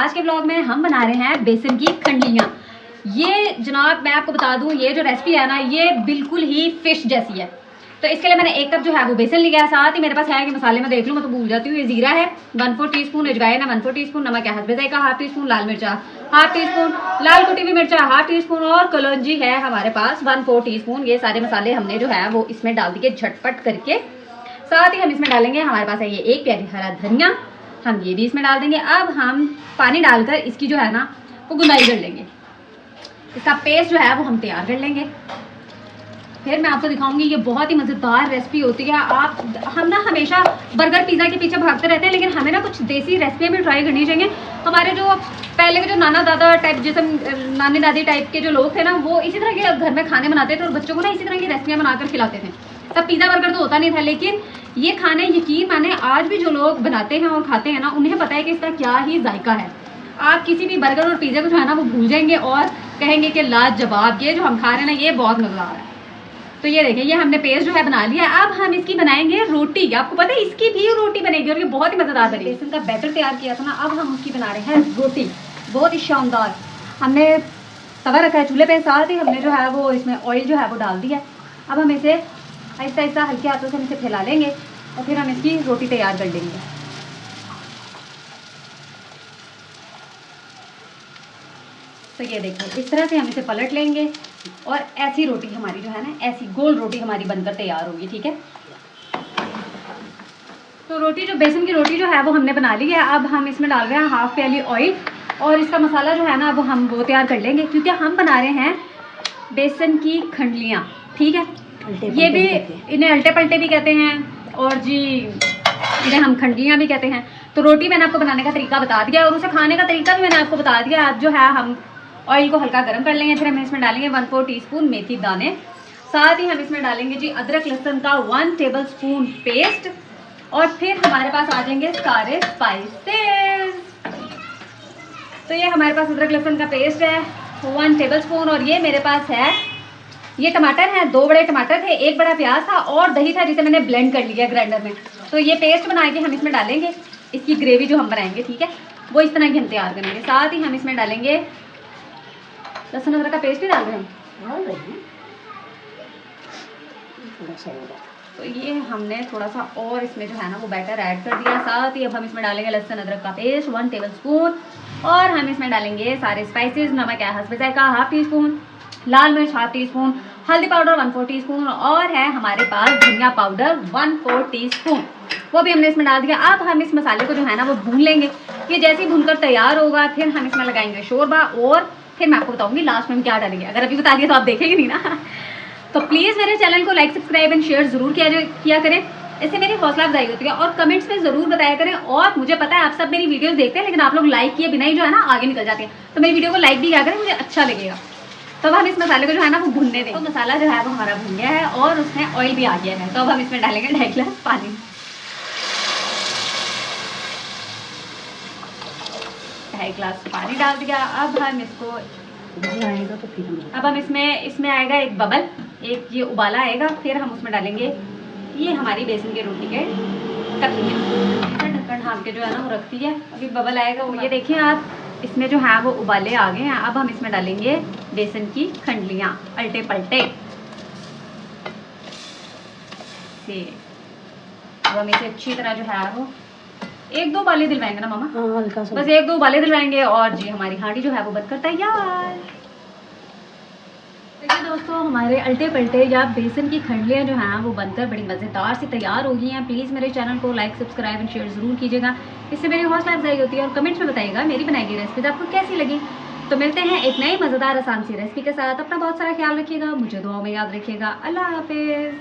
आज के ब्लॉग में हम बना रहे हैं बेसन की खंडलियाँ। ये जनाब मैं आपको बता दूं, ये जो रेसिपी है ना, ये बिल्कुल ही फिश जैसी है। तो इसके लिए मैंने 1 कप जो है वो बेसन लिया है। साथ ही मेरे पास है कि मसाले में देख लूँ, मैं तो भूल जाती हूँ। ये जीरा है 1/4 टीस्पून, अजवाइन है 1/4 टीस्पून, नमक है हस्बे जायका 1/2 टीस्पून, लाल मिर्चा 1/2 टीस्पून, लाल कुटी हुई मिर्चा 1/2 टीस्पून और कलौंजी है हमारे पास 1/4 टीस्पून। ये सारे मसाले हमने जो है वो इसमें डाल दिए झटपट करके। साथ ही हम इसमें डालेंगे, हमारे पास है ये 1 प्याली हरा धनिया, हम ये भी इसमें डाल देंगे। अब हम पानी डालकर इसकी जो है ना वो गुंदाई कर लेंगे। इसका पेस्ट जो है वो हम तैयार कर लेंगे। फिर मैं आपको दिखाऊंगी, ये बहुत ही मज़ेदार रेसिपी होती है। हम ना हमेशा बर्गर पिज़्ज़ा के पीछे भागते रहते हैं, लेकिन हमें ना कुछ देसी रेसिपियाँ भी ट्राई करनी चाहिए। हमारे जो पहले के जो नाना दादा टाइप, जैसे नानी दादी टाइप के जो लोग थे ना, वो इसी तरह के घर में खाने बनाते थे और बच्चों को ना इसी तरह की रेसिपियाँ बनाकर खिलाते थे। तब पिज़्ज़ा बर्गर तो होता नहीं था, लेकिन ये खाने यकीन माने आज भी जो लोग बनाते हैं और खाते हैं ना, उन्हें पता है कि इसका क्या ही जायका है। आप किसी भी बर्गर और पिज़्ज़ा को जो है ना वो भूल जाएंगे और कहेंगे कि लाजवाब, ये जो हम खा रहे हैं ना ये बहुत मज़ा आ रहा है। तो ये देखिए, ये हमने पेस्ट जो है बना लिया। अब हम इसकी बनाएंगे रोटी। आपको पता है इसकी भी रोटी बनेगी और ये बहुत ही मज़ेदार बनेगी। बेसन का बैटर तैयार किया था ना, अब हम उसकी बना रहे हैं रोटी, बहुत ही शानदार। हमने तवा रखा है चूल्हे पे, साथ ही हमने जो है वो इसमें ऑयल जो है वो डाल दिया है। अब हम इसे आहिस्ता आहिस्ता हल्के हाथों से हम इसे फैला लेंगे और फिर हम इसकी रोटी तैयार कर लेंगे। तो ये देखिए, इस तरह से हम इसे पलट लेंगे और ऐसी रोटी हमारी जो है ना, ऐसी गोल रोटी हमारी बनकर तैयार होगी। ठीक है, तो रोटी, जो बेसन की रोटी जो है वो हमने बना ली है। अब हम इसमें डाल रहे हैं 1/2 प्याली ऑयल और इसका मसाला जो है ना वो हम वो तैयार कर लेंगे, क्योंकि हम बना रहे हैं बेसन की खंडलियाँ। ठीक है, ये भी इन्हें अल्टे पलटे भी कहते हैं और जी इन्हें हम खंडलियाँ भी कहते हैं। तो रोटी मैंने आपको बनाने का तरीका बता दिया और उसे खाने का तरीका भी मैंने आपको बता दिया। अब जो है हम ऑयल को हल्का गर्म कर लेंगे, फिर हम इसमें डालेंगे 1/4 टीस्पून मेथी दाने। साथ ही हम इसमें डालेंगे जी अदरक लहसुन का 1 टेबलस्पून पेस्ट और फिर हमारे पास आ जाएंगे सारे स्पाइसेस। तो ये हमारे पास अदरक लहसुन का पेस्ट है 1 टेबलस्पून और ये मेरे पास है, ये टमाटर है 2 बड़े टमाटर थे, 1 बड़ा प्याज था और दही था जिसे मैंने ब्लेंड कर लिया ग्राइंडर में। तो ये पेस्ट बना के हम इसमें डालेंगे। इसकी ग्रेवी जो हम बनाएंगे, ठीक है, वो इस तरह की हम तैयार करेंगे। साथ ही हम इसमें डालेंगे लहसुन अदरक का पेस्ट ही डाल रहे हैं। तो ये हमने थोड़ा सा और इसमें जो है ना वो बैटर ऐड कर दिया। साथ ही अब हम इसमें डालेंगे लहसुन अदरक का पेस्ट 1 टेबलस्पून और हम इसमें डालेंगे सारे स्पाइसेस। नमक है हस्बे जायका 1/2 टीस्पून, लाल मिर्च 1/2 टीस्पून, हल्दी पाउडर 1/4 टीस्पून और है हमारे पास धनिया पाउडर 1/4 टीस्पून, वो भी हमने इसमें डाल दिया। अब हम इस मसाले को जो है ना वो भून लेंगे। ये जैसे ही भूनकर तैयार होगा फिर हम इसमें लगाएंगे शोरबा और फिर मैं आपको बताऊंगी लास्ट में हम क्या डालेंगे। अगर अभी बता दिया तो आप देखेंगे नहीं ना। तो प्लीज़ मेरे चैनल को लाइक, सब्सक्राइब एंड शेयर ज़रूर किया करें, इससे मेरी हौसला अफजाई होती है। और कमेंट्स में ज़रूर बताया करें। और मुझे पता है आप सब मेरी वीडियोस देखते हैं, लेकिन आप लोग लाइक किए बिना ही जो है ना आगे निकल जाते हैं। तो मेरी वीडियो को लाइक भी किया करें, मुझे अच्छा लगेगा। तो अब हम इस मसाले को जो है ना वो भूनने दें। तो मसाला जो है वो हमारा भून गया है और उसमें ऑयल भी आ गया है। तो अब हम इसमें डालेंगे 2.5 गिलास पानी। 2.5 गिलास पानी डाल दिया। अब हम इसको आएगा तो फिर अब हम इसमें आएगा एक बबल, एक ये उबाला आएगा। फिर हम उसमें डालेंगे ये हमारी बेसन की रोटी के कतलियाँ। ढक्कन ढाँप के जो है ना वो रखती है, अभी बबल आएगा। वो ये देखिए आप, इसमें जो है वो उबाले आ गए हैं। अब हम इसमें डालेंगे बेसन की खंडलियाँ अल्टे पलटे से। अब हम इसे अच्छी तरह जो है वो 1-2 उबाले दिलवाएंगे ना मामा, हल्का सा, बस 1-2 उबाले दिलवाएंगे और जी हमारी हांडी जो है वो बनकर तैयार। देखिए दोस्तों, हमारे अल्टे पलटे या बेसन की खंडलियाँ जो हैं वो बनकर बड़ी मज़ेदार से तैयार हो गई हैं। प्लीज़ मेरे चैनल को लाइक, सब्सक्राइब एंड शेयर ज़रूर कीजिएगा, इससे मेरी हौसला अफजाई होती है। और कमेंट्स में बताइएगा मेरी बनाई गई रेसिपीज आपको कैसी लगी। तो मिलते हैं एक नई मज़ेदार आसान सी रेसिपी के साथ। अपना बहुत सारा ख्याल रखिएगा, मुझे दुआओं में याद रखिएगा। अल्लाह हाफिज़।